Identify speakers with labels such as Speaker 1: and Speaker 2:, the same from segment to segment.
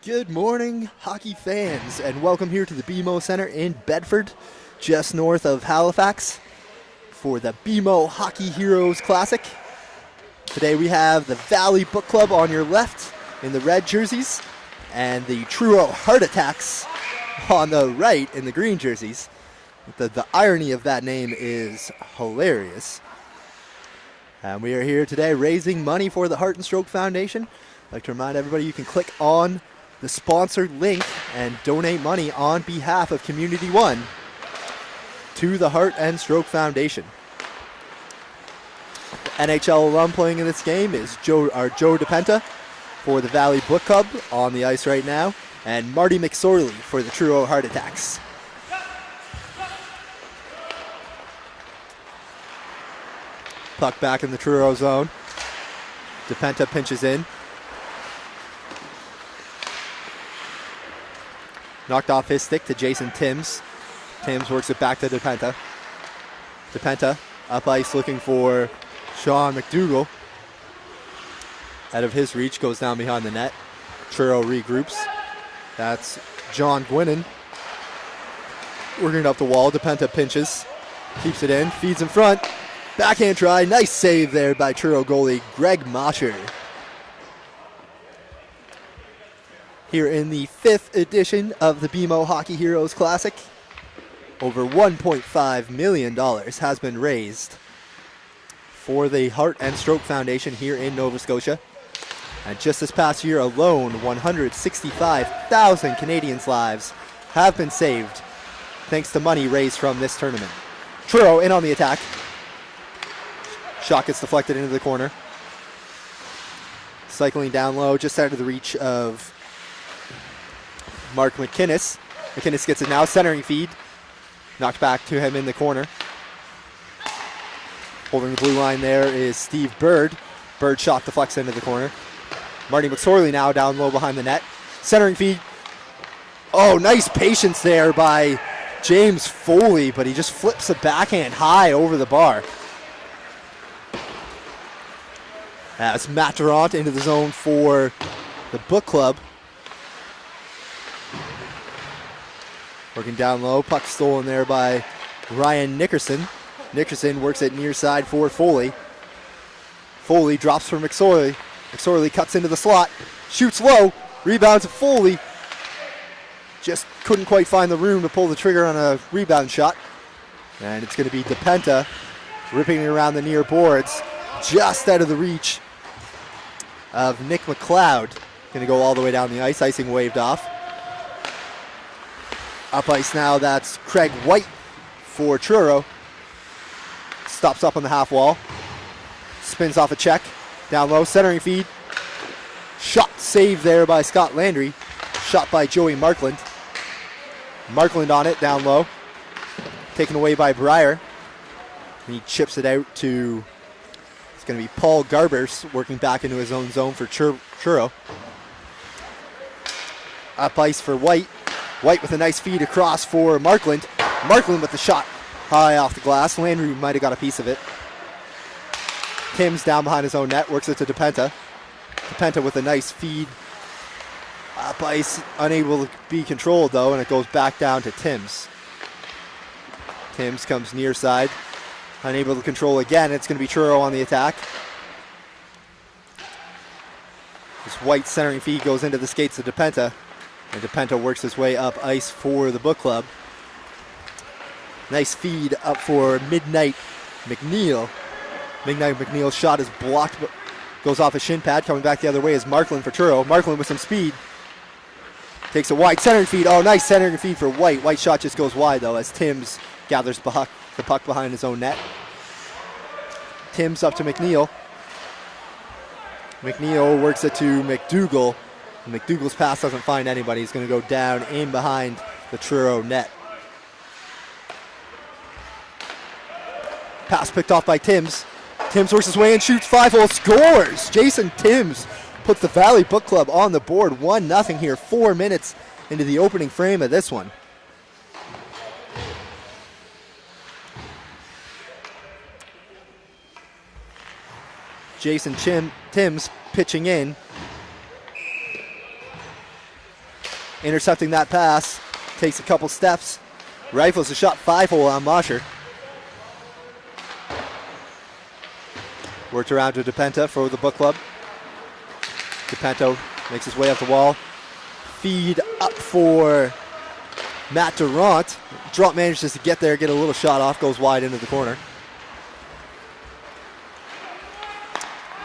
Speaker 1: Good morning, hockey fans, and welcome here to the BMO Center in Bedford, just north of Halifax, for the BMO Hockey Heroes Classic. Today we have the Valley Book Club on your left in the red jerseys, and the Truro Heart Attacks on the right in the green jerseys. The irony of that name is hilarious. And we are here today raising money for the Heart and Stroke Foundation. I'd like to remind everybody you can click on the sponsored link and donate money on behalf of Community One to the Heart and Stroke Foundation. The NHL alum playing in this game is Joe DePenta for the Valley Book Club on the ice right now, and Marty McSorley for the Truro Heart Attacks. Puck back in the Truro zone. DePenta pinches in. Knocked off his stick to Jason Timms. Timms works it back to DePenta. DePenta up ice looking for Sean McDougall. Out of his reach, goes down behind the net. Truro regroups. That's John Gwinnen. Working it up the wall. DePenta pinches. Keeps it in. Feeds in front. Backhand try. Nice save there by Truro goalie Greg Mosher. Here in the 5th edition of the BMO Hockey Heroes Classic, over $1.5 million has been raised for the Heart and Stroke Foundation here in Nova Scotia. And just this past year alone, 165,000 Canadians' lives have been saved thanks to money raised from this tournament. Truro in on the attack. Shot gets deflected into the corner. Cycling down low, just out of the reach of Mark McInnes. McInnes gets it now, centering feed. Knocked back to him in the corner. Holding the blue line there is Steve Bird. Bird shot deflects into the corner. Marty McSorley now down low behind the net. Centering feed. Oh, nice patience there by James Foley, but he just flips a backhand high over the bar. As Matt Durant into the zone for the Book Club. Working down low, puck stolen there by Ryan Nickerson. Nickerson works it near side for Foley. Foley drops for McSorley. McSorley cuts into the slot, shoots low, rebounds to Foley. Just couldn't quite find the room to pull the trigger on a rebound shot. And it's going to be DePenta ripping it around the near boards, just out of the reach of Nick McLeod. Going to go all the way down the ice, icing waved off. Up ice now, that's Craig White for Truro. Stops up on the half wall. Spins off a check. Down low, centering feed. Shot saved there by Scott Landry. Shot by Joey Markland. Markland on it, down low. Taken away by Breyer. And he chips it out to, it's going to be Paul Garbers working back into his own zone for Truro. Up ice for White. White with a nice feed across for Markland. Markland with the shot high off the glass. Landry might have got a piece of it. Timms down behind his own net, works it to DePenta. DePenta with a nice feed. Up ice, unable to be controlled though, and it goes back down to Timms. Timms comes near side, unable to control again. It's going to be Truro on the attack. This White centering feed goes into the skates of DePenta. And DePenta works his way up ice for the Book Club. Nice feed up for Midnight McNeil. Midnight McNeil's shot is blocked, but goes off a shin pad. Coming back the other way is Markland for Truro. Markland with some speed. Takes a wide centering feed. Oh, nice centering feed for White. White shot just goes wide, though, as Timms gathers the puck behind his own net. Timms up to McNeil. McNeil works it to McDougall. McDougall's pass doesn't find anybody. He's going to go down in behind the Truro net. Pass picked off by Timms. Timms works his way in, shoots 5-hole, scores! Jason Timms puts the Valley Book Club on the board. 1-0 here, 4 minutes into the opening frame of this one. Jason Timms pitching in. intercepting that pass, takes a couple steps, rifles a shot 5-hole on Mosher. Worked around to DePenta for the book club. DePenta makes his way up the wall. Feed up for Matt Durant. Durant manages to get there, get a little shot off, goes wide into the corner.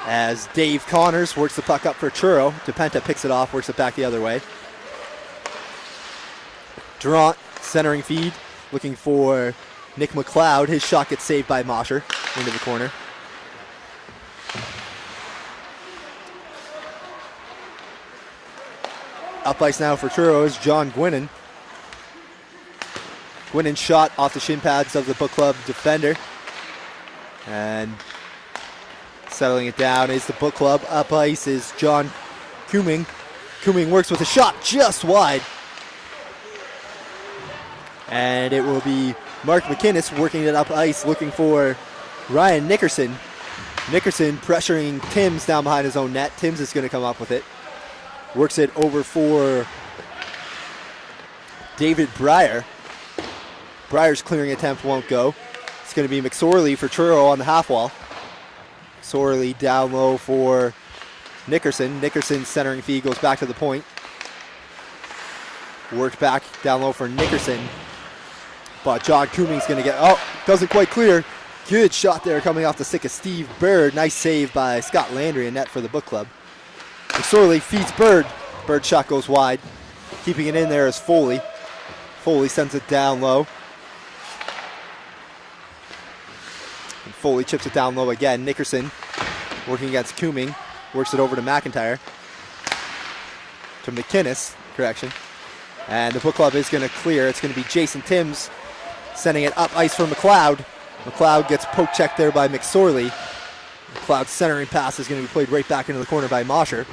Speaker 1: As Dave Connors works the puck up for Churro. DePenta picks it off, works it back the other way. Durant centering feed, looking for Nick McLeod. His shot gets saved by Mosher into the corner. Up ice now for Churro is John Gwinnen. Gwinnen shot off the shin pads of the book club defender. And settling it down is the book club. Up ice is John Kuming. Kuming works with a shot just wide. And it will be Mark McInnes working it up ice, looking for Ryan Nickerson. Nickerson pressuring Timms down behind his own net. Timms is going to come up with it. Works it over for David Breyer. Breyer's clearing attempt won't go. It's going to be McSorley for Churro on the half wall. McSorley down low for Nickerson. Nickerson's centering feed goes back to the point. Worked back down low for Nickerson. But John Kuming's going to get, doesn't quite clear. Good shot there coming off the stick of Steve Bird. Nice save by Scott Landry, a net for the book club. McSorley feeds Bird. Bird's shot goes wide. Keeping it in there is Foley. Foley sends it down low. And Foley chips it down low again. Nickerson working against Kuming. Works it over to McIntyre. To McInnes, correction. And the book club is going to clear. It's going to be Jason Timms sending it up ice for McLeod. McLeod gets poke checked there by McSorley. McLeod's centering pass is going to be played right back into the corner by Mosher.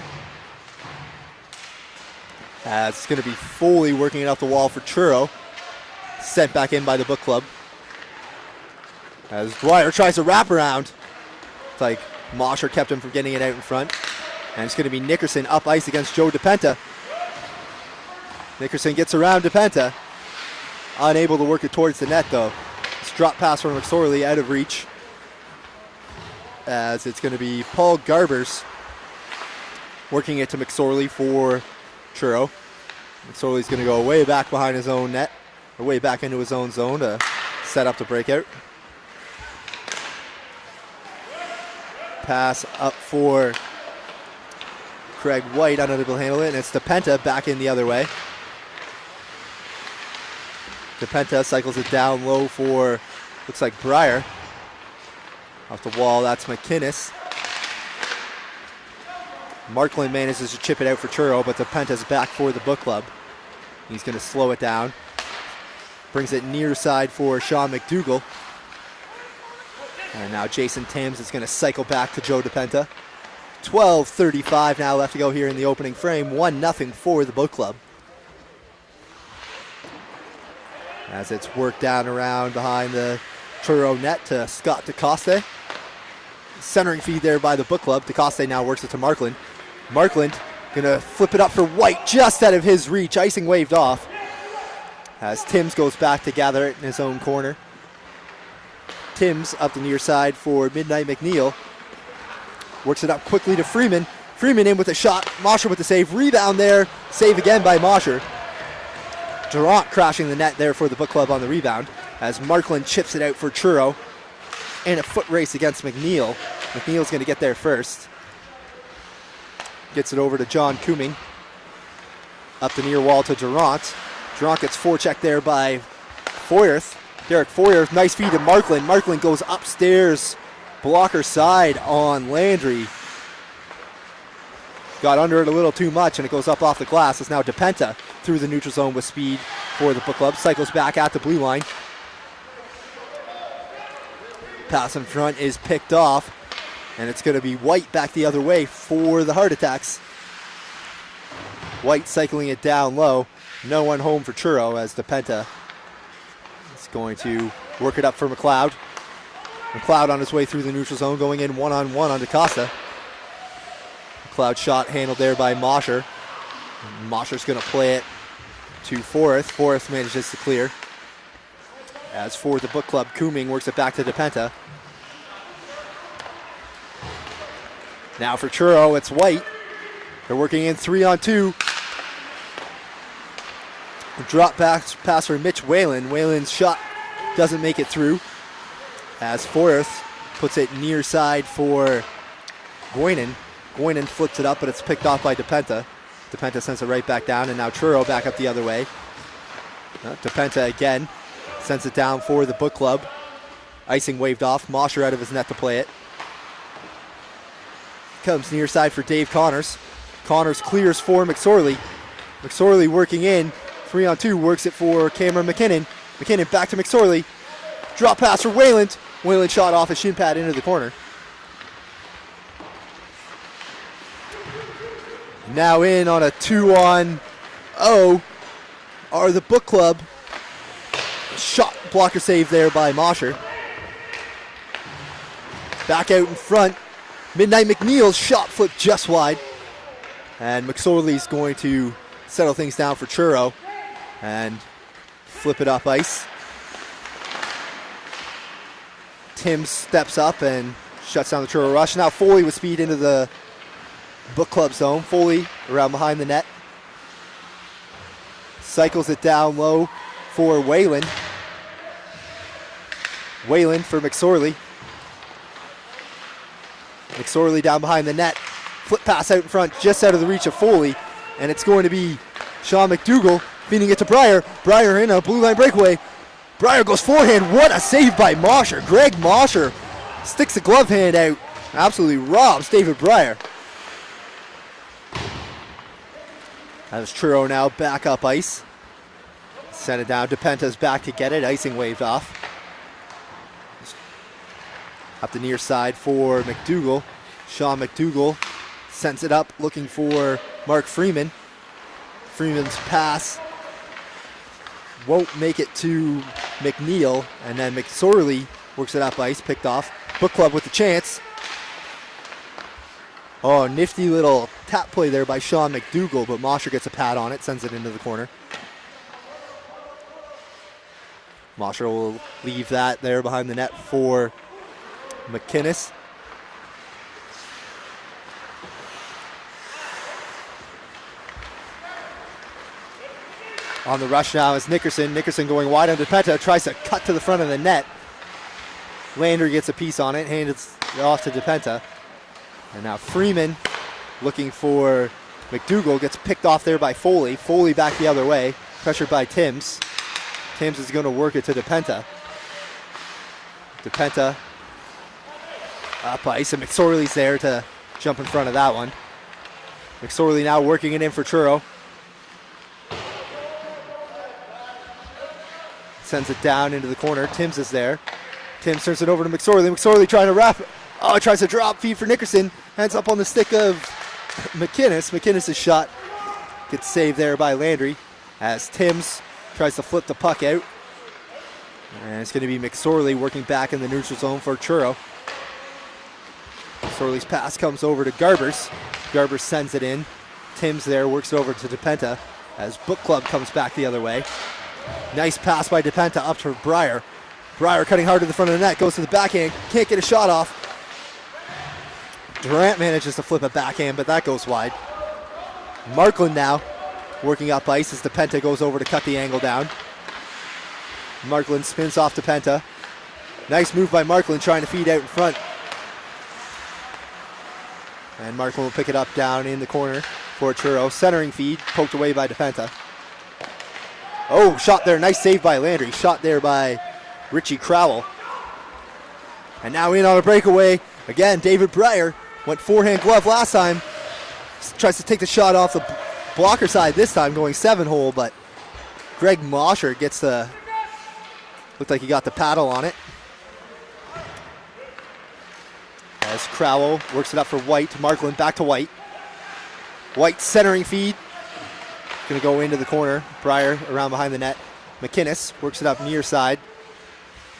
Speaker 1: It's going to be Foley working it up the wall for Churro. Sent back in by the book club. As Dwyer tries to wrap around. It's like Mosher kept him from getting it out in front. And it's going to be Nickerson up ice against Joe DePenta. Nickerson gets around DePenta. Unable to work it towards the net though. It's drop pass from McSorley out of reach. As it's going to be Paul Garbers working it to McSorley for Churro. McSorley's going to go way back behind his own net, or way back into his own zone to set up the breakout. Pass up for Craig White, unable to handle it, and it's DePenta back in the other way. DePenta cycles it down low for, looks like Breyer. Off the wall, that's McInnes. Markland manages to chip it out for Churro, but DePenta's back for the book club. He's going to slow it down. Brings it near side for Sean McDougall. And now Jason Timms is going to cycle back to Joe DePenta. 12:35 now left to go here in the opening frame. 1-0 for the book club. As it's worked down around behind the Churro net to Scott DeCoste. Centering feed there by the book club. DeCoste now works it to Markland. Markland gonna flip it up for White just out of his reach. Icing waved off. As Timms goes back to gather it in his own corner. Timms up the near side for Midnight McNeil. Works it up quickly to Freeman. Freeman in with a shot. Mosher with the save. Rebound there. Save again by Mosher. Durant crashing the net there for the book club on the rebound. As Markland chips it out for Churro. And a foot race against McNeil. McNeil's going to get there first. Gets it over to John Kuming. Up the near wall to Durant. Durant gets forechecked there by Foyerth. Derek Foyerth, nice feed to Markland. Markland goes upstairs. Blocker side on Landry. Got under it a little too much and it goes up off the glass. It's now DePenta through the neutral zone with speed for the book club. Cycles back at the blue line. Pass in front is picked off. And it's going to be White back the other way for the Heart Attacks. White cycling it down low. No one home for Churro as DePenta is going to work it up for McLeod. McLeod on his way through the neutral zone, going in one-on-one on DeCosta. McLeod shot handled there by Mosher. Mosher's going to play it to Forrest. Forrest manages to clear. As for the book club, Kooming works it back to DePenta. Now for Truro, it's White. They're working in 3-on-2. Drop back pass for Mitch Whalen. Whalen's shot doesn't make it through. As Forrest puts it near side for Goinen. Goinen flips it up, but it's picked off by DePenta. DePenta sends it right back down, and now Truro back up the other way. DePenta again sends it down for the book club. Icing waved off. Mosher out of his net to play it. Comes near side for Dave Connors. Connors clears for McSorley. McSorley working in. 3-on-2, works it for Cameron McKinnon. McKinnon back to McSorley. Drop pass for Wayland. Wayland shot off a shin pad into the corner. Now in on a 2-on-0 are the book club. Shot blocker save there by Mosher. Back out in front. Midnight McNeil's shot flipped just wide. And McSorley's going to settle things down for Truro and flip it up ice. Tim steps up and shuts down the Truro rush. Now Foley with speed into the book club zone. Foley around behind the net. Cycles it down low for Wayland. Wayland for McSorley. McSorley down behind the net. Flip pass out in front, just out of the reach of Foley. And it's going to be Sean McDougall feeding it to Breyer. Breyer in a blue line breakaway. Breyer goes forehand. What a save by Mosher. Greg Mosher sticks the glove hand out. Absolutely robs David Breyer. As Truro now back up ice. Send it down. DePenta's back to get it. Icing waved off. Up the near side for McDougall. Sean McDougall sends it up looking for Mark Freeman. Freeman's pass won't make it to McNeil, and then McSorley works it up ice, picked off. Book club with the chance. Oh, nifty little tap play there by Sean McDougall, but Mosher gets a pad on it, sends it into the corner. Mosher will leave that there behind the net for McInnes. On the rush now is Nickerson. Nickerson going wide on DePenta, tries to cut to the front of the net. Landry gets a piece on it, hands it off to DePenta. And now Freeman looking for McDougall, gets picked off there by Foley. Foley back the other way, pressured by Timms. Timms is going to work it to DePenta. DePenta up ice, and McSorley's there to jump in front of that one. McSorley now working it in for Truro. Sends it down into the corner. Timms is there. Timms turns it over to McSorley. McSorley trying to wrap it. Oh, tries to drop feed for Nickerson. Hands up on the stick of McInnes. McInnes' shot gets saved there by Landry as Timms tries to flip the puck out. And it's going to be McSorley working back in the neutral zone for Truro. McSorley's pass comes over to Garbers. Garbers sends it in. Timms there works it over to DePenta as Book Club comes back the other way. Nice pass by DePenta up to Breyer. Breyer cutting hard to the front of the net, goes to the backhand, can't get a shot off. Durant manages to flip a backhand, but that goes wide. Markland now working up ice as DePenta goes over to cut the angle down. Markland spins off DePenta. Nice move by Markland trying to feed out in front. And Markland will pick it up down in the corner for Truro. Centering feed, poked away by DePenta. Oh, shot there. Nice save by Landry. Shot there by Richie Crowell. And now in on a breakaway. Again, David Breyer went forehand glove last time. Tries to take the shot off the blocker side this time, going 7-hole, but Greg Mosher gets the... Looked like he got the paddle on it. As Crowell works it up for White. Markland back to White. White centering feed. Going to go into the corner. Breyer around behind the net. McInnes works it up near side.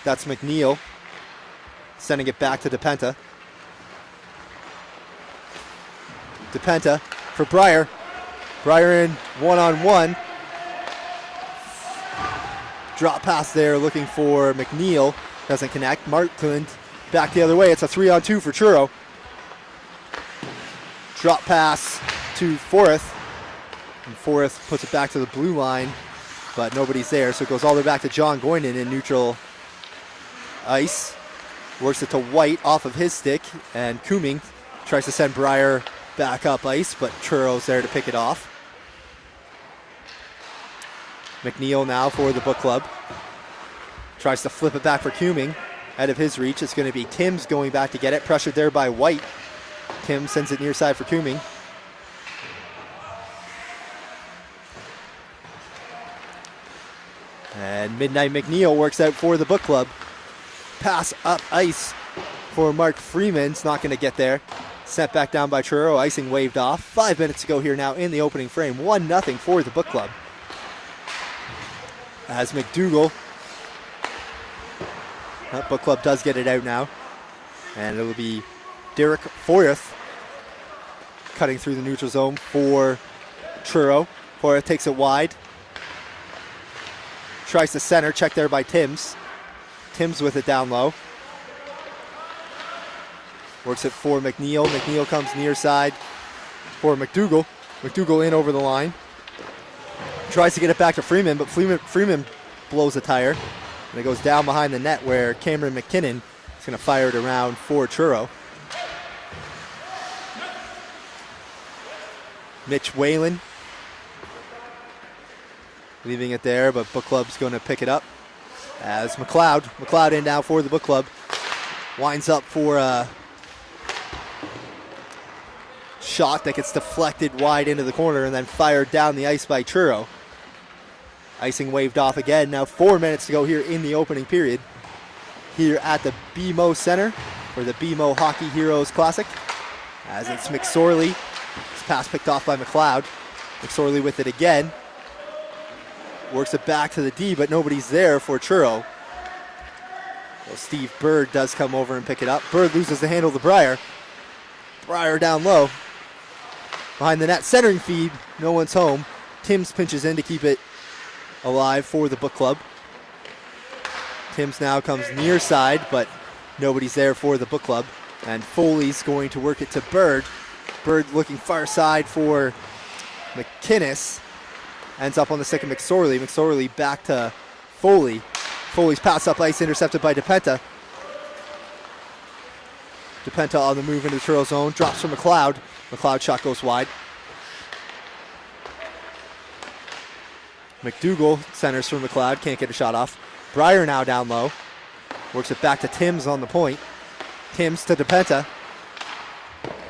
Speaker 1: That's McNeil. Sending it back to DePenta. DePenta for Breyer. Breyer in one-on-one. Drop pass there looking for McNeil. Doesn't connect. Markland back the other way. It's a 3-on-2 for Truro. Drop pass to Forrest. And Forrest puts it back to the blue line, but nobody's there, so it goes all the way back to John Goynan in neutral ice. Works it to White off of his stick, and Kooming tries to send Breyer back up ice, but Truro's there to pick it off. McNeil now for the Book Club. Tries to flip it back for Kooming. Out of his reach, it's going to be Timms going back to get it. Pressured there by White. Tim sends it near side for Kooming. And Midnight McNeil works out for the Book Club. Pass up ice for Mark Freeman's not going to get there. Sent back down by Truro. Icing waved off. 5 minutes to go here now in the opening frame. 1-0 for the Book Club. As McDougall. Book Club does get it out now. And it'll be Derek Forrest cutting through the neutral zone for Truro. Forrest takes it wide. Tries to center, check there by Timms. Timms with it down low. Works it for McNeil. McNeil comes near side for McDougall. McDougall in over the line. Tries to get it back to Freeman, but Freeman blows a tire. And it goes down behind the net where Cameron McKinnon is going to fire it around for Truro. Mitch Whalen leaving it there, but Book Club's going to pick it up as McLeod in now for the Book Club. Winds up for a shot that gets deflected wide into the corner and then fired down the ice by Truro. Icing waved off again. Now 4 minutes to go here in the opening period here at the BMO Center for the BMO Hockey Heroes Classic. As it's McSorley. This pass picked off by McLeod. McSorley with it again. Works it back to the D, but nobody's there for Truro. Well, Steve Bird does come over and pick it up. Bird loses the handle to Breyer. Breyer down low. Behind the net, centering feed. No one's home. Timms pinches in to keep it alive for the Book Club. Timms now comes near side, but nobody's there for the Book Club. And Foley's going to work it to Bird. Bird looking far side for McInnes. Ends up on the stick of McSorley. McSorley back to Foley. Foley's pass up ice intercepted by DePenta. DePenta on the move into the Truro zone. Drops from McLeod. McLeod shot goes wide. McDougall centers for McLeod. Can't get a shot off. Breyer now down low. Works it back to Timms on the point. Timms to DePenta.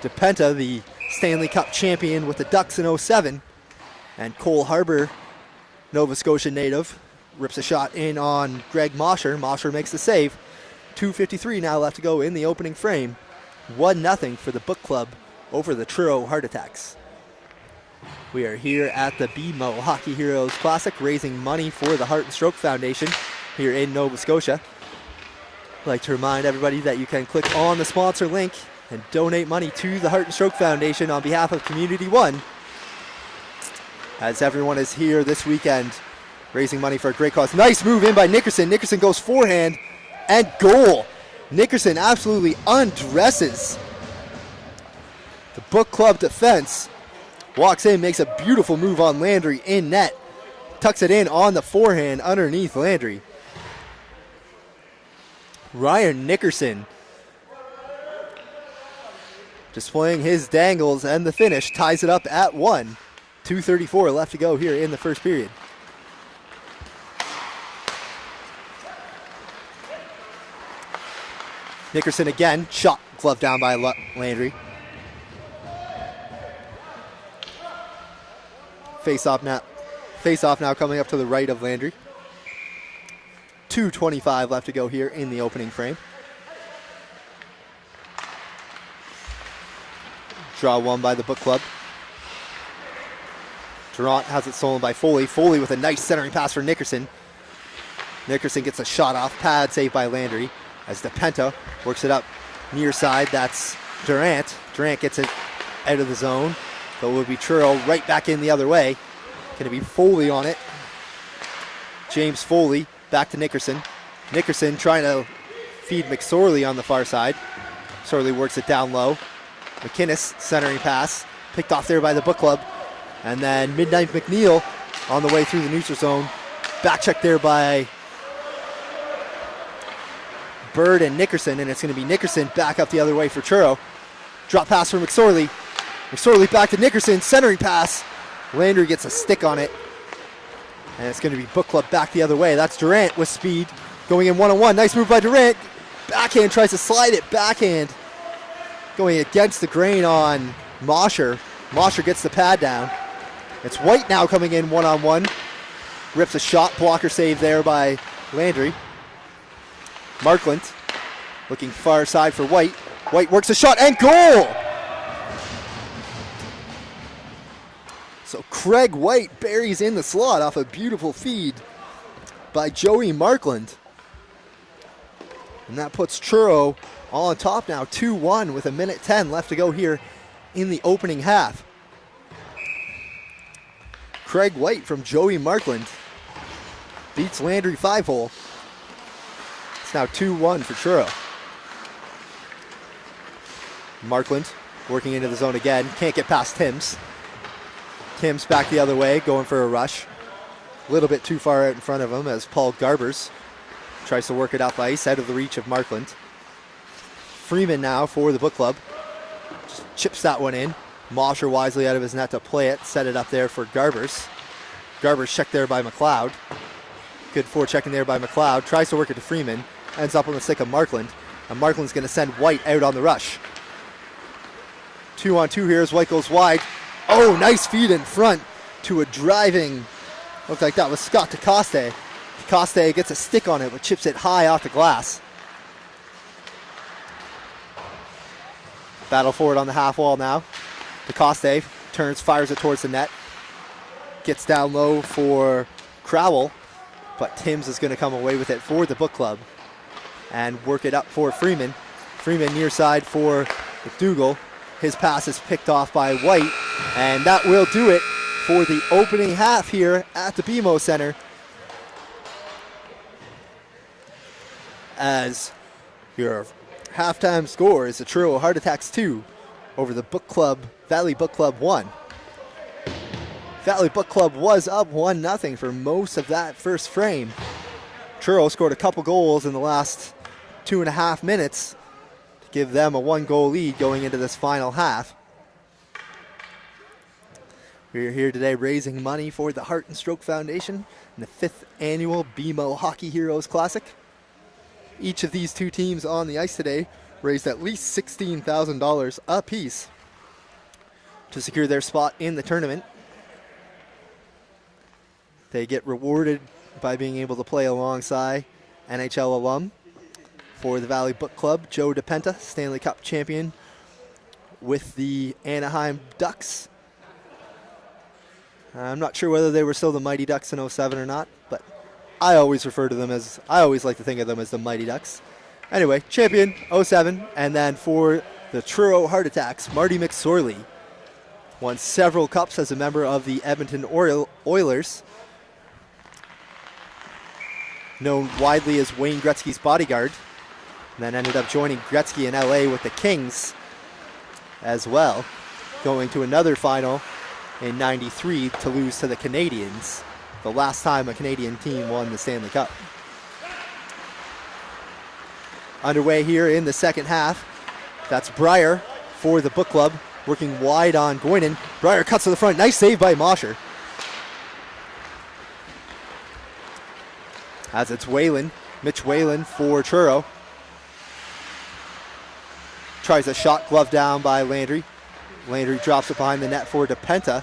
Speaker 1: DePenta, the Stanley Cup champion with the Ducks in 07. And Cole Harbour, Nova Scotia native, rips a shot in on Greg Mosher. Mosher makes the save. 2:53 now left to go in the opening frame. 1-0 for the Book Club over the Truro Heart Attacks. We are here at the BMO Hockey Heroes Classic, raising money for the Heart and Stroke Foundation here in Nova Scotia. I'd like to remind everybody that you can click on the sponsor link and donate money to the Heart and Stroke Foundation on behalf of Community One, as everyone is here this weekend raising money for a great cause. Nice move in by Nickerson. Nickerson goes forehand and goal. Nickerson absolutely undresses the Book Club defense. Walks in, makes a beautiful move on Landry in net. Tucks it in on the forehand underneath Landry. Ryan Nickerson displaying his dangles, and the finish ties it up at 1. 2:34 left to go here in the first period. Nickerson again, shot, glove down by Landry. Face off now coming up to the right of Landry. 2:25 left to go here in the opening frame. Draw one by the Book Club. Durant has it stolen by Foley. Foley with a nice centering pass for Nickerson. Nickerson gets a shot off, pad saved by Landry as DePenta works it up near side. That's Durant. Durant gets it out of the zone. So it will be Truro right back in the other way. Going to be Foley on it. James Foley back to Nickerson. Nickerson trying to feed McSorley on the far side. McSorley works it down low. McInnes centering pass, picked off there by the Book Club. And then Midnight McNeil on the way through the neutral zone. Back check there by Bird and Nickerson, and it's going to be Nickerson back up the other way for Churro. Drop pass for McSorley. McSorley back to Nickerson, centering pass. Landry gets a stick on it. And it's going to be Book Club back the other way. That's Durant with speed, going in one-on-one. Nice move by Durant. Backhand, tries to slide it, backhand. Going against the grain on Mosher. Mosher gets the pad down. It's White now coming in one-on-one. Rips a shot, blocker save there by Landry. Markland looking far side for White. White works a shot and goal! So Craig White buries in the slot off a beautiful feed by Joey Markland. And that puts Churro on top now, 2-1 with 1:10 left to go here in the opening half. Craig White from Joey Markland beats Landry 5-hole. It's now 2-1 for Churro. Markland working into the zone again. Can't get past Timms. Timms back the other way, going for a rush. A little bit too far out in front of him as Paul Garbers tries to work it up ice, out of the reach of Markland. Freeman now for the Book Club. Just chips that one in. Mosher wisely out of his net to play it. Set it up there for Garbers. Garbers checked there by McLeod. Good forechecking there by McLeod. Tries to work it to Freeman. Ends up on the stick of Markland. And Markland's going to send White out on the rush. 2-on-2 here as White goes wide. Oh, nice feed in front to a driving, looked like that was Scott DeCoste. DeCoste gets a stick on it, but chips it high off the glass. Battle forward on the half wall now. DeCoste turns, fires it towards the net. Gets down low for Crowell, but Timms is going to come away with it for the Book Club and work it up for Freeman. Freeman near side for McDougall. His pass is picked off by White, and that will do it for the opening half here at the BMO Center. As your halftime score is the Churro Heart Attacks 2 over the Book Club, Valley Book Club 1. Valley Book Club was up 1-0 for most of that first frame. Churro scored a couple goals in the last 2.5 minutes to give them a 1-goal lead going into this final half. We're here today raising money for the Heart and Stroke Foundation in the 5th annual BMO Hockey Heroes Classic. Each of these two teams on the ice today raised at least $16,000 apiece to secure their spot in the tournament. They get rewarded by being able to play alongside NHL alum for the Valley Book Club, Joe DePenta, Stanley Cup champion with the Anaheim Ducks. I'm not sure whether they were still the Mighty Ducks in 07 or not, but I always like to think of them as the Mighty Ducks. Anyway, champion 07, and then for the Truro Heart Attacks, Marty McSorley won several cups as a member of the Edmonton Oilers, known widely as Wayne Gretzky's bodyguard, and then ended up joining Gretzky in LA with the Kings as well, going to another final in '93 to lose to the Canadiens, the last time a Canadian team won the Stanley Cup. Underway here in the second half. That's Breyer for the Book Club, working wide on Goynin. Breyer cuts to the front. Nice save by Mosher. As it's Whalen, Mitch Whalen for Churro. Tries a shot, glove down by Landry. Landry drops it behind the net for DePenta.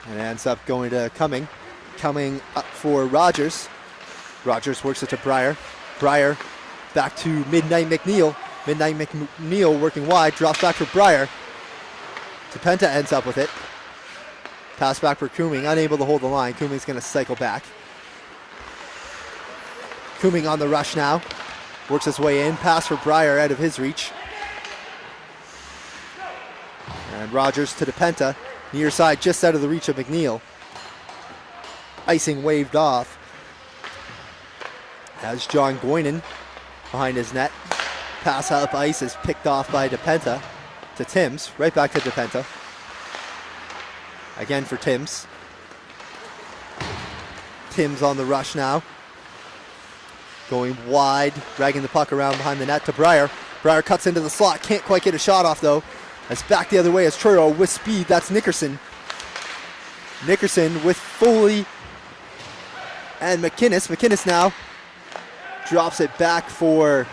Speaker 1: And ends up going to Cumming. Cumming up for Rogers. Rogers works it to Breyer. Breyer back to Midnight McNeil. Midnight McNeil working wide, drops back for Breyer. DePenta ends up with it. Pass back for Kuming, unable to hold the line. Kuming's going to cycle back. Kuming on the rush now. Works his way in. Pass for Breyer out of his reach. And Rogers to DePenta. Near side just out of the reach of McNeil. Icing waved off Has John Goynan behind his net. Pass up ice is picked off by DePenta to Timms. Right back to DePenta. Again for Timms. Timms on the rush now. Going wide, dragging the puck around behind the net to Breyer. Breyer cuts into the slot, can't quite get a shot off though. It's back the other way as Truro with speed, that's Nickerson. Nickerson with Foley and McInnes. McInnes now drops it back for,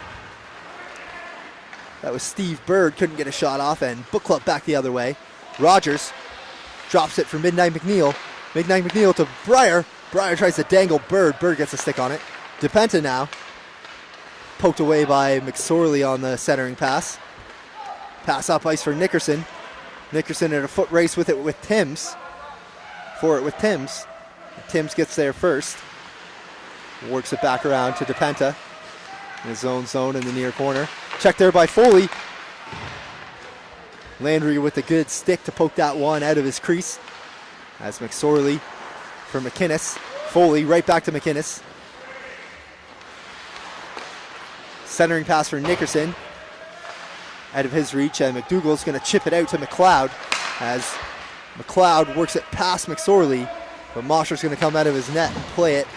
Speaker 1: that was Steve Bird, couldn't get a shot off, and Book Club back the other way. Rogers drops it for Midnight McNeil. Midnight McNeil to Breyer. Breyer tries to dangle Bird. Bird gets a stick on it. DePenta now. Poked away by McSorley on the centering pass. Pass up ice for Nickerson. Nickerson in a foot race with it with Timms. For it with Timms. Timms gets there first. Works it back around to DePenta. In his own zone in the near corner. Checked there by Foley. Landry with a good stick to poke that one out of his crease. As McSorley for McInnes. Foley right back to McInnes. Centering pass for Nickerson. Out of his reach, and McDougall's going to chip it out to McLeod as McLeod works it past McSorley, but Mosher's going to come out of his net and play it,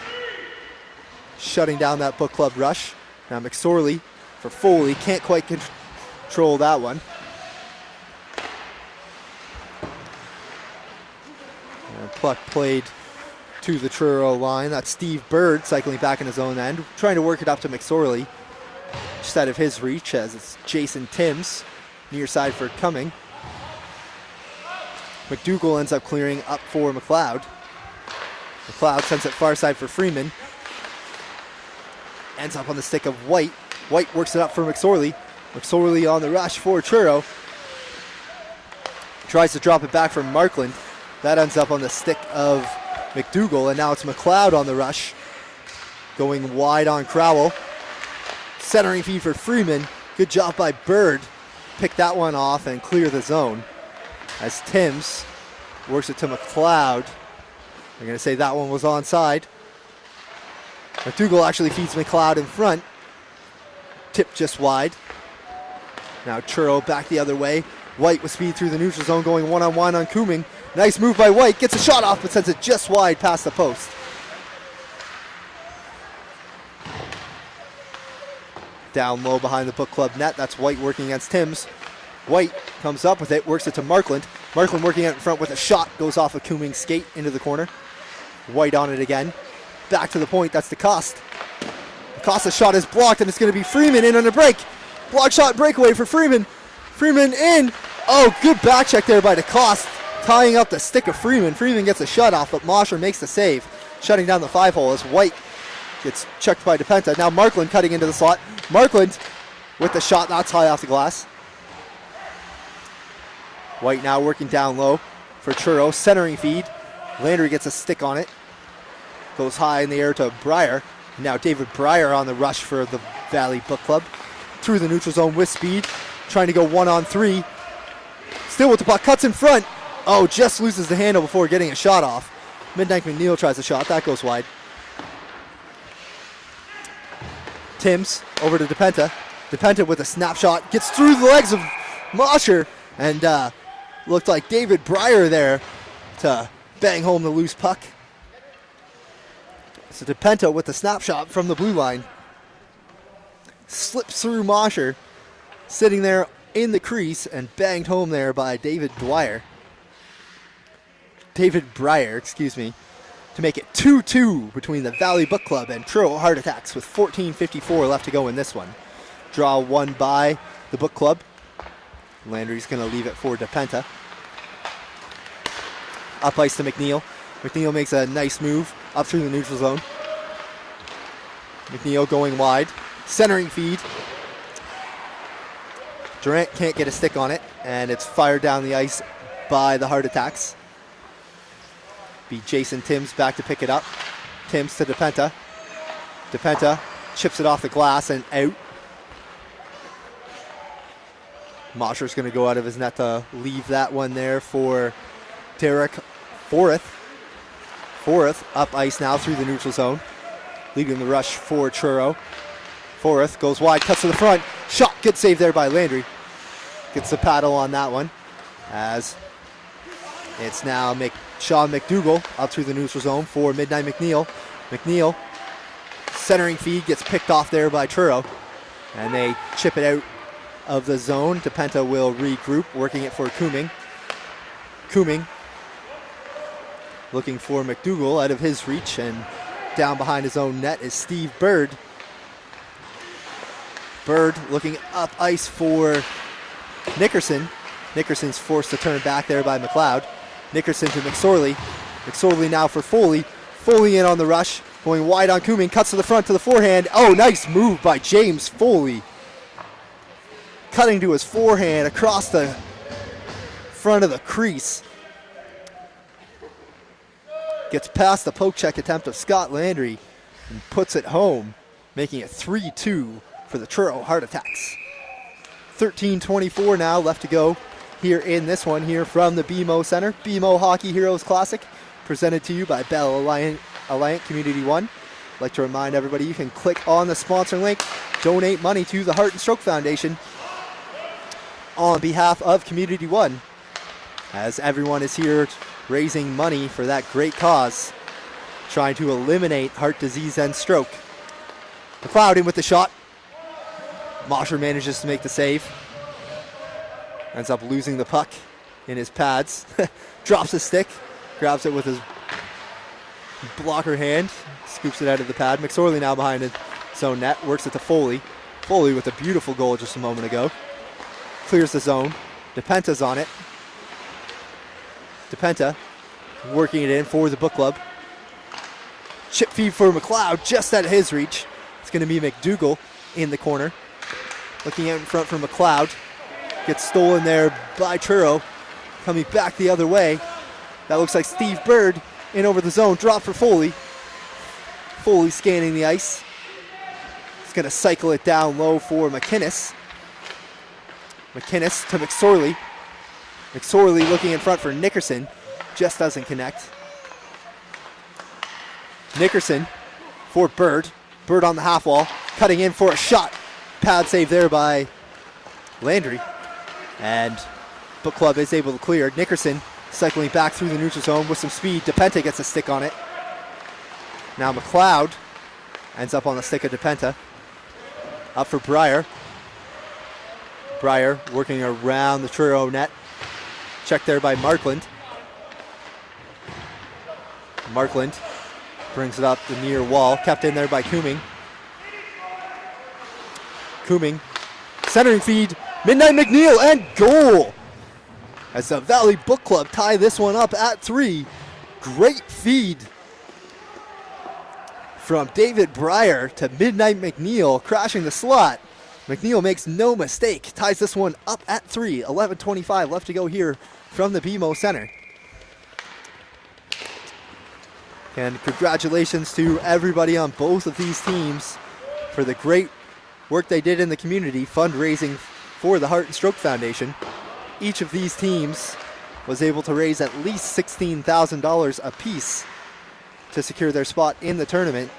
Speaker 1: shutting down that Book Club rush. Now McSorley for Foley, can't quite control that one. And puck played to the Truro line. That's Steve Bird cycling back in his own end, trying to work it up to McSorley. Just out of his reach as it's Jason Timms, near side for Cumming. McDougall ends up clearing up for McLeod. McLeod sends it far side for Freeman. Ends up on the stick of White. White works it up for McSorley. McSorley on the rush for Truro. Tries to drop it back for Markland. That ends up on the stick of McDougall, and now it's McLeod on the rush. Going wide on Crowell. Centering feed for Freeman. Good job by Bird. Pick that one off and clear the zone. As Timms works it to McLeod. They're going to say that one was onside. McDougall actually feeds McLeod in front. Tip just wide. Now Truro back the other way. White with speed through the neutral zone, going one-on-one on Kooming. Nice move by White. Gets a shot off, but sends it just wide past the post. Down low behind the Book Club net. That's White working against Timms. White comes up with it, works it to Markland. Markland working out in front with a shot. Goes off of Kooming's skate into the corner. White on it again. Back to the point. That's DeCoste. DeCoste's shot is blocked, and it's going to be Freeman in on a break. Block shot breakaway for Freeman. Freeman in. Oh, good back check there by DeCoste. Tying up the stick of Freeman. Freeman gets a shut off, but Mosher makes the save. Shutting down the 5-hole as White gets checked by DePenta. Now Markland cutting into the slot. Markland with the shot, that's high off the glass. White now working down low for Truro. Centering feed. Landry gets a stick on it. Goes high in the air to Breyer. Now David Breyer on the rush for the Valley Book Club. Through the neutral zone with speed. Trying to go 1-on-3. Still with the puck. Cuts in front. Oh, just loses the handle before getting a shot off. Midnight McNeil tries a shot. That goes wide. Timms over to DePenta. DePenta with a snapshot. Gets through the legs of Mosher. And looked like David Breyer there to bang home the loose puck. So DePenta with the snapshot from the blue line. Slips through Mosher. Sitting there in the crease and banged home there by David Breyer, excuse me, to make it 2-2 between the Valley Book Club and Truro Heart Attacks with 14:54 left to go in this one. Draw one by the Book Club. Landry's going to leave it for DePenta. Up ice to McNeil. McNeil makes a nice move up through the neutral zone. McNeil going wide. Centering feed. Durant can't get a stick on it, and it's fired down the ice by the Heart Attacks. Be Jason Timms back to pick it up. Timms to DePenta. DePenta chips it off the glass and out. Mosher's going to go out of his net to leave that one there for Derek Forrest. Forrest up ice now through the neutral zone. leading the rush for Truro. Forrest goes wide, cuts to the front. Shot, good save there by Landry. Gets the paddle on that one. As it's now Sean McDougall up through the neutral zone for Midnight McNeil. McNeil, centering feed, gets picked off there by Truro. And they chip it out of the zone. DePenta will regroup, working it for Kooming. Kooming looking for McDougall out of his reach, and down behind his own net is Steve Bird. Bird looking up ice for Nickerson. Nickerson's forced to turn back there by McLeod. Nickerson to McSorley. McSorley now for Foley. Foley in on the rush, going wide on Kooming, cuts to the front to the forehand. Oh, nice move by James Foley. Cutting to his forehand across the front of the crease. Gets past the poke check attempt of Scott Landry and puts it home, making it 3-2 for the Truro Heart Attacks. 13:24 now left to go here in this one here from the BMO Center. BMO Hockey Heroes Classic, presented to you by Bell Aliant Community One. I'd like to remind everybody you can click on the sponsor link, donate money to the Heart and Stroke Foundation on behalf of Community One, as everyone is here raising money for that great cause, trying to eliminate heart disease and stroke. McLeod in with the shot. Mosher manages to make the save. Ends up losing the puck in his pads. Drops his stick, grabs it with his blocker hand, scoops it out of the pad. McSorley now behind his own net, works it to Foley. Foley with a beautiful goal just a moment ago. Clears the zone. DePenta's on it. DePenta working it in for the book club. Chip feed for McLeod, just at his reach. It's going to be McDougall in the corner. Looking out in front for McLeod. Gets stolen there by Truro. Coming back the other way. That looks like Steve Bird in over the zone. Drop for Foley. Foley scanning the ice. He's going to cycle it down low for McInnes. McInnes to McSorley. McSorley looking in front for Nickerson. Just doesn't connect. Nickerson for Bird. Bird on the half wall. Cutting in for a shot. Pad save there by Landry. And book club is able to clear. Nickerson cycling back through the neutral zone with some speed. DePenta gets a stick on it. Now McLeod ends up on the stick of DePenta. Up for Breyer. Breyer working around the Truro net. Checked there by Markland. Markland brings it up the near wall. Kept in there by Kooming. Kooming. Centering feed. Midnight McNeil and goal. As the Valley Book Club tie this one up at 3. Great feed from David Breyer to Midnight McNeil, crashing the slot. McNeil makes no mistake, ties this one up at 3. 11:25 left to go here from the BMO Center. And congratulations to everybody on both of these teams for the great work they did in the community, fundraising for the Heart and Stroke Foundation. Each of these teams was able to raise at least $16,000 apiece to secure their spot in the tournament.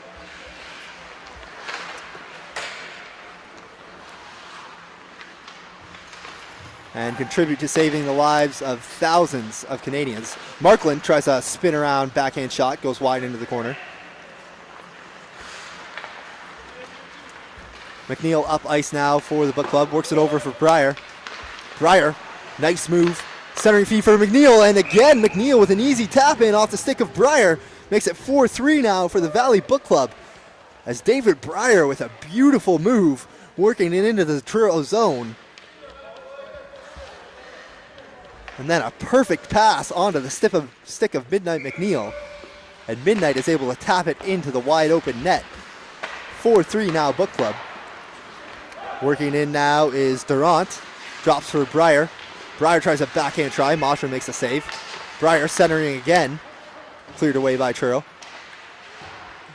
Speaker 1: And contribute to saving the lives of thousands of Canadians. Markland tries a spin around backhand shot, goes wide into the corner. McNeil up ice now for the book club, works it over for Breyer. Breyer, nice move, centering feed for McNeil, and again McNeil with an easy tap in off the stick of Breyer. Makes it 4-3 now for the Valley Book Club, as David Breyer with a beautiful move, working it into the Truro zone. And then a perfect pass onto the stick of Midnight McNeil. And Midnight is able to tap it into the wide open net. 4-3 now Book Club. Working in now is Durant. Drops for Breyer. Breyer tries a backhand try. Mosher makes a save. Breyer centering again. Cleared away by Truro.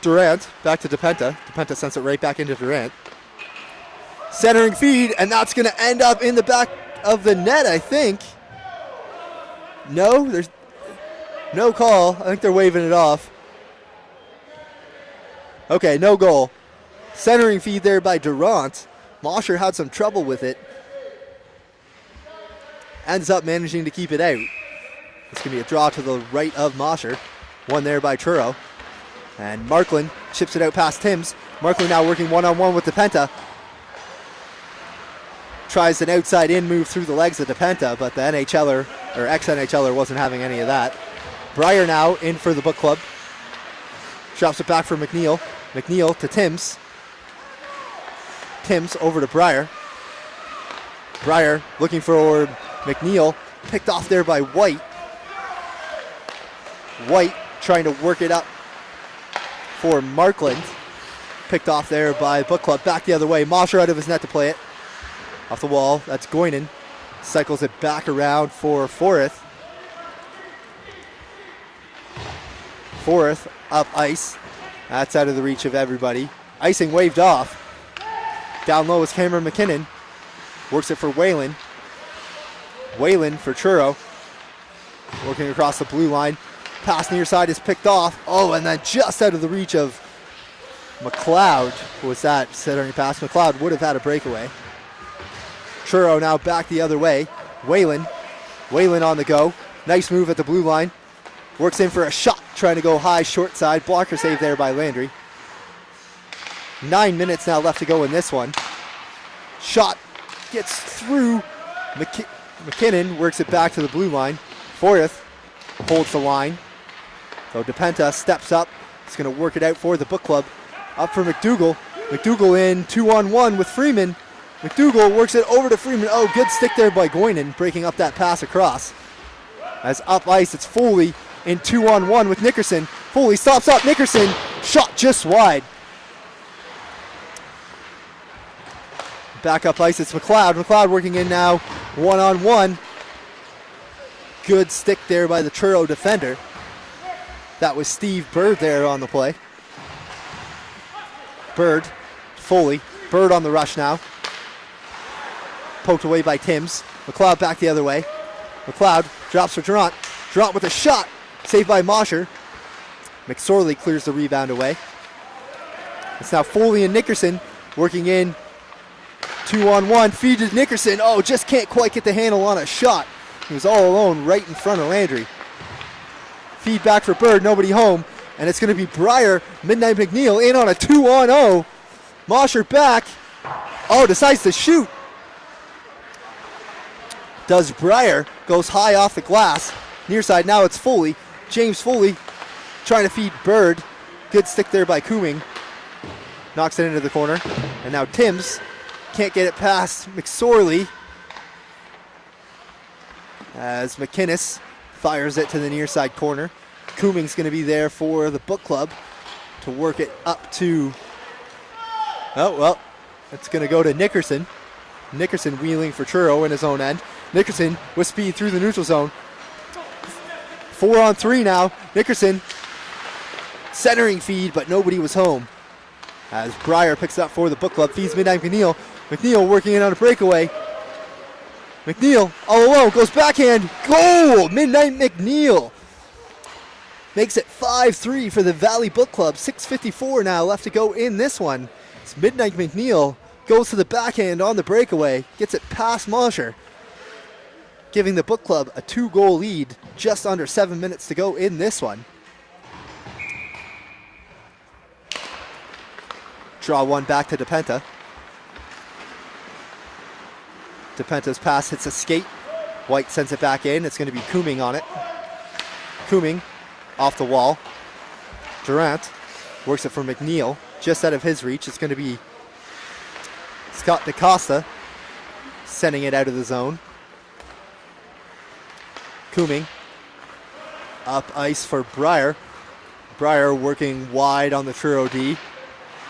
Speaker 1: Durant back to DePenta. DePenta sends it right back into Durant. Centering feed, and that's going to end up in the back of the net, I think. No, there's no call. I think they're waving it off. Okay, no goal. Centering feed there by Durant. Mosher had some trouble with it. Ends up managing to keep it out. It's going to be a draw to the right of Mosher. One there by Churro. And Markland chips it out past Timms. Markland now working one-on-one with DePenta. Tries an outside-in move through the legs of DePenta, but the NHLer, or ex-NHLer, wasn't having any of that. Breyer now in for the Book Club. Drops it back for McNeil. McNeil to Timms. Timms over to Breyer. Breyer looking for McNeil. Picked off there by White. White trying to work it up for Markland. Picked off there by Book Club. Back the other way. Mosher out of his net to play it. Off the wall. That's Goinen. Cycles it back around for Forrest. Forrest up ice. That's out of the reach of everybody. Icing waved off. Down low is Cameron McKinnon. Works it for Whalen. Whalen for Churro. Working across the blue line. Pass near side is picked off. Oh, and then just out of the reach of McLeod. Was that centering pass? McLeod would have had a breakaway. Churro now back the other way. Whalen. Whalen on the go. Nice move at the blue line. Works in for a shot. Trying to go high, short side. Blocker save there by Landry. 9 minutes now left to go in this one. Shot gets through. McKinnon works it back to the blue line. Forrest holds the line. So DePenta steps up. He's going to work it out for the Book Club. Up for McDougall. McDougall in 2-on-1 with Freeman. McDougall works it over to Freeman. Oh, good stick there by Goinen, breaking up that pass across. As up ice, it's Foley in 2-on-1 with Nickerson. Foley stops up. Nickerson, shot just wide. Back up ice, it's McLeod. McLeod working in now, 1-on-1. Good stick there by the Churro defender. That was Steve Bird there on the play. Bird, Foley. Bird on the rush now. Poked away by Timms. McLeod back the other way. McLeod drops for Durant. Durant with a shot. Saved by Mosher. McSorley clears the rebound away. It's now Foley and Nickerson working in 2-on-1. Feed to Nickerson. Oh, just can't quite get the handle on a shot. He was all alone right in front of Landry. Feed back for Bird. Nobody home. And it's going to be Breyer. Midnight McNeil in on a 2-on-0. Mosher back. Oh, decides to shoot. Does Breyer. Goes high off the glass. Near side now it's Foley. James Foley trying to feed Bird. Good stick there by Kooming. Knocks it into the corner. And now Timms can't get it past McSorley. As McInnes fires it to the near side corner. Kooming's going to be there for the Book Club to work it up to... Oh, well, it's going to go to Nickerson. Nickerson wheeling for Churro in his own end. Nickerson with speed through the neutral zone. 4-on-3 now. Nickerson centering feed, but nobody was home. As Breyer picks up for the Book Club, feeds Midnight McNeil. McNeil working in on a breakaway. McNeil all alone, goes backhand. Goal! Midnight McNeil makes it 5-3 for the Valley Book Club. 6:54 now left to go in this one. It's Midnight McNeil goes to the backhand on the breakaway, gets it past Mosher, giving the Book Club a 2-goal lead. Just under 7 minutes to go in this one. Draw one back to DePenta. DePenta's pass hits a skate. White sends it back in. It's going to be Kooming on it. Kooming off the wall. Durant works it for McNeil. Just out of his reach. It's going to be Scott DeCosta sending it out of the zone. Kooming up ice for Breyer. Breyer working wide on the Churro D.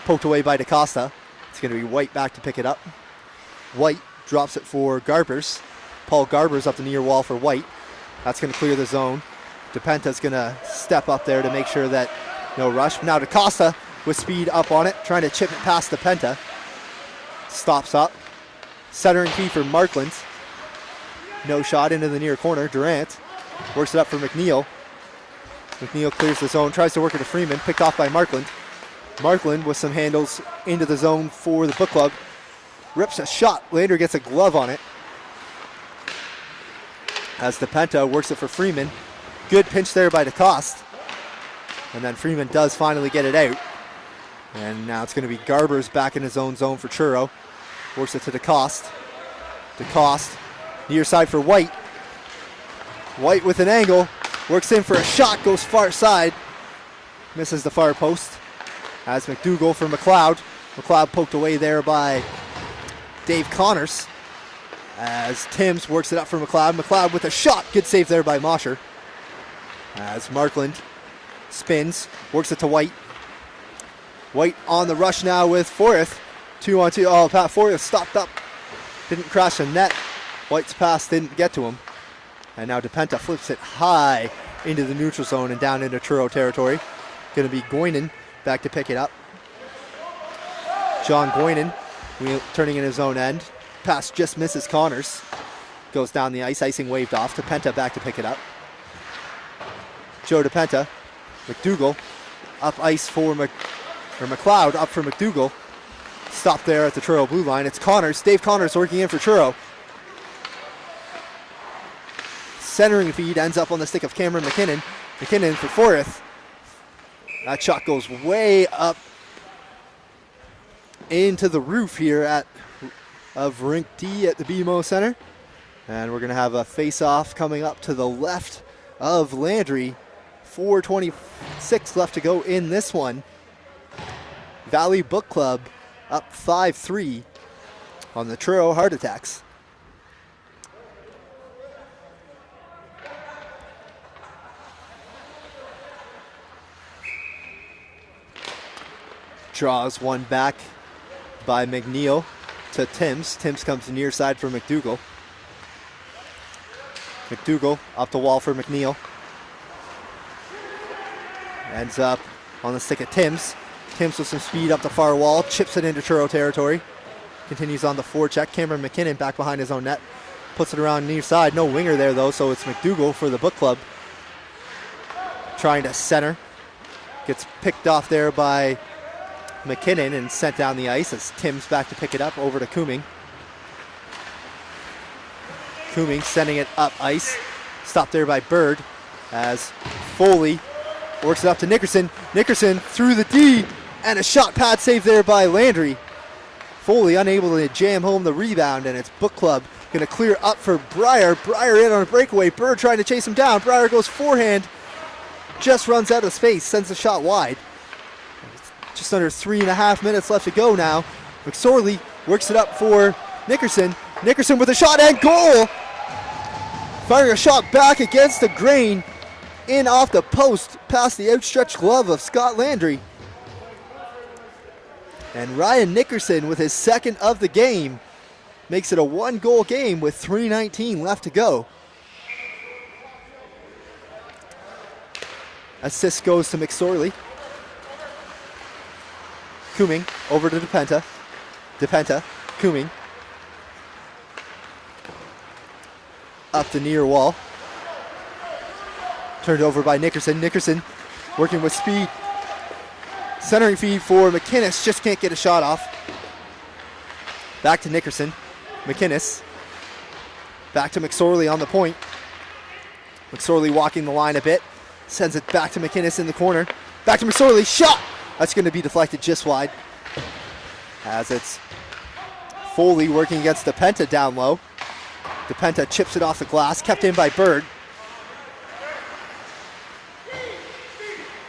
Speaker 1: Poked away by DeCosta. It's going to be White back to pick it up. White drops it for Garbers. Paul Garbers up the near wall for White. That's going to clear the zone. DePenta's going to step up there to make sure that no rush. Now DeCosta with speed up on it, trying to chip it past DePenta. Stops up. Centering feed for Markland. No shot into the near corner. Durant works it up for McNeil. McNeil clears the zone, tries to work it to Freeman. Picked off by Markland. Markland with some handles into the zone for the Book Club. Rips a shot. Landry gets a glove on it. As DePenta works it for Freeman. Good pinch there by DeCoste. And then Freeman does finally get it out. And now it's going to be Garbers back in his own zone for Churro. Works it to DeCoste. DeCoste, near side for White. White with an angle. Works in for a shot, goes far side. Misses the far post. As McDougall for McLeod. McLeod poked away there by Dave Connors. As Timms works it up for McLeod. McLeod with a shot. Good save there by Mosher. As Markland spins, works it to White. White on the rush now with Forrest. 2-on-2. Oh, Pat Forrest stopped up. Didn't crash the net. White's pass didn't get to him. And now DePenta flips it high into the neutral zone and down into Truro territory. Going to be Goinen back to pick it up. John Goinen turning in his own end. Pass just misses Connors. Goes down the ice. Icing waved off. DePenta back to pick it up. Joe DePenta. McDougall up ice for McLeod up for McDougall. Stop there at the Truro blue line. It's Connors. Dave Connors working in for Truro. Centering feed ends up on the stick of Cameron McKinnon. McKinnon for Forrest. That shot goes way up into the roof here of Rink D at the BMO Center. And we're going to have a face-off coming up to the left of Landry. 4:26 left to go in this one. Valley Book Club up 5-3 on the Truro Heart Attacks. Draws one back by McNeil to Timms. Timms comes near side for McDougall. McDougall up the wall for McNeil. Ends up on the stick of Timms. Timms with some speed up the far wall. Chips it into Truro territory. Continues on the forecheck. Cameron McKinnon back behind his own net. Puts it around near side. No winger there though, so it's McDougall for the Book Club. Trying to center. Gets picked off there by McKinnon and sent down the ice as Timms back to pick it up over to Kooming. Kooming sending it up ice. Stopped there by Bird as Foley works it up to Nickerson. Nickerson through the D and a shot pad save there by Landry. Foley unable to jam home the rebound, and it's Book Club going to clear up for Breyer. Breyer in on a breakaway. Bird trying to chase him down. Breyer goes forehand. Just runs out of space. Sends the shot wide. Just under 3.5 minutes left to go now. McSorley works it up for Nickerson. Nickerson with a shot and goal. Firing a shot back against the grain. In off the post past the outstretched glove of Scott Landry. And Ryan Nickerson with his second of the game makes it a 1-goal game with 3:19 left to go. Assist goes to McSorley. Kooming over to DePenta. DePenta, Kooming. Up the near wall. Turned over by Nickerson. Nickerson working with speed. Centering feed for McInnes. Just can't get a shot off. Back to Nickerson. McInnes. Back to McSorley on the point. McSorley walking the line a bit. Sends it back to McInnes in the corner. Back to McSorley. Shot! That's going to be deflected just wide. As it's Foley working against DePenta down low. DePenta chips it off the glass. Kept in by Bird.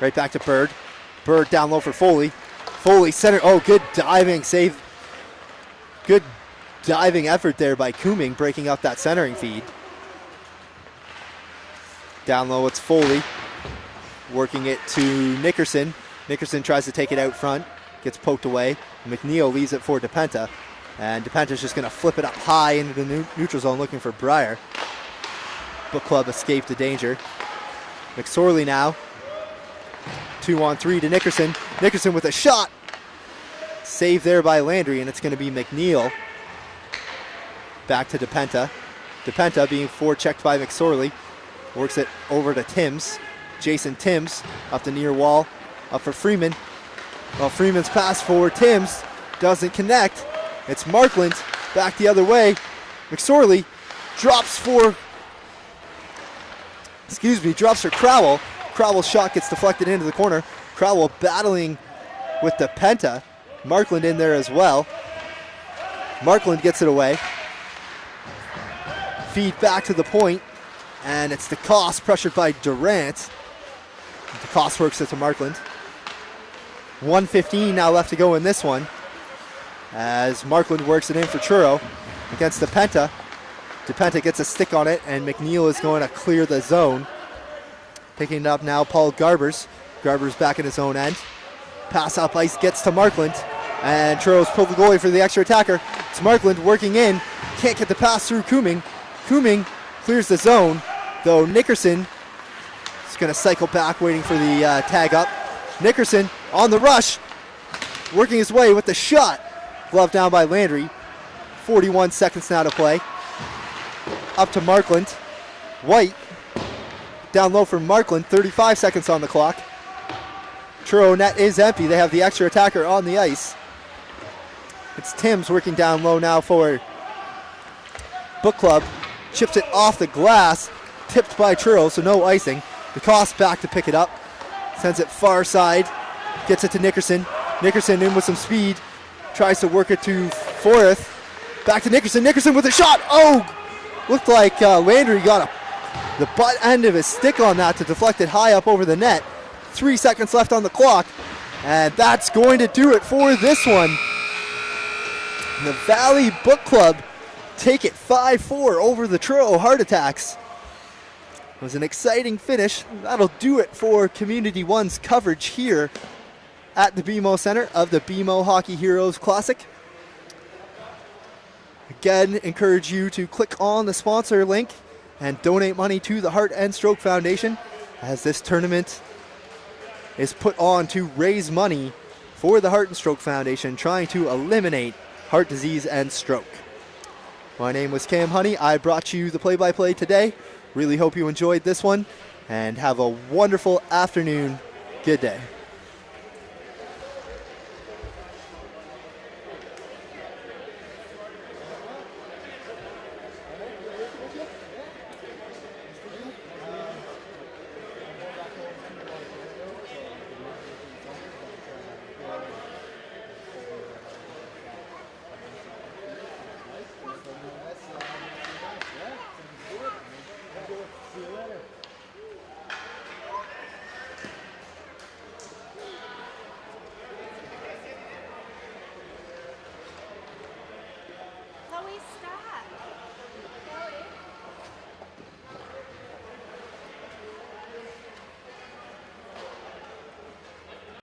Speaker 1: Right back to Bird. Bird down low for Foley. Foley center. Oh, good diving save. Good diving effort there by Kooming, breaking up that centering feed. Down low, it's Foley. Working it to Nickerson. Nickerson tries to take it out front. Gets poked away. McNeil leaves it for DePenta. And DePenta's just going to flip it up high into the neutral zone looking for Breyer. Book Club escaped the danger. McSorley now. 2-on-3 to Nickerson. Nickerson with a shot. Save there by Landry, and it's going to be McNeil. Back to DePenta. DePenta being forechecked by McSorley. Works it over to Timms. Jason Timms up the near wall. Up for Freeman. Well, Freeman's pass for Timms doesn't connect. It's Markland back the other way. McSorley drops for Crowell. Crowell's shot gets deflected into the corner. Crowell battling with the Penta. Markland in there as well. Markland gets it away. Feed back to the point, and it's DeCoste pressured by Durant. DeCoste works it to Markland. 1:15 now left to go in this one, as Markland works it in for Churro against the Penta. DePenta gets a stick on it, and McNeil is going to clear the zone. Picking it up now, Paul Garbers. Garbers back in his own end. Pass up ice gets to Markland, and Churro's pulled the goalie for the extra attacker. It's Markland working in. Can't get the pass through Kooming. Kooming clears the zone, though Nickerson is going to cycle back, waiting for the tag up. Nickerson on the rush, working his way with the shot. Glove down by Landry. 41 seconds now to play. Up to Markland. White down low for Markland. 35 seconds on the clock. Churro net is empty. They have the extra attacker on the ice. It's Timms working down low now for Book Club. Chips it off the glass. Tipped by Churro, so no icing. DeCoste back to pick it up. Sends it far side. Gets it to Nickerson. Nickerson in with some speed. Tries to work it to Forrest. Back to Nickerson. Nickerson with a shot. Oh! Looked like Landry got the butt end of his stick on that to deflect it high up over the net. 3 seconds left on the clock. And that's going to do it for this one. The Valley Book Club take it 5-4 over the Truro Heart Attacks. It was an exciting finish. That'll do it for Community One's coverage here at the BMO Center of the BMO Hockey Heroes Classic. Again, encourage you to click on the sponsor link and donate money to the Heart and Stroke Foundation, as this tournament is put on to raise money for the Heart and Stroke Foundation, trying to eliminate heart disease and stroke. My name was Cam Honey. I brought you the play-by-play today. Really hope you enjoyed this one, and have a wonderful afternoon. Good day.
Speaker 2: Chloe, stop.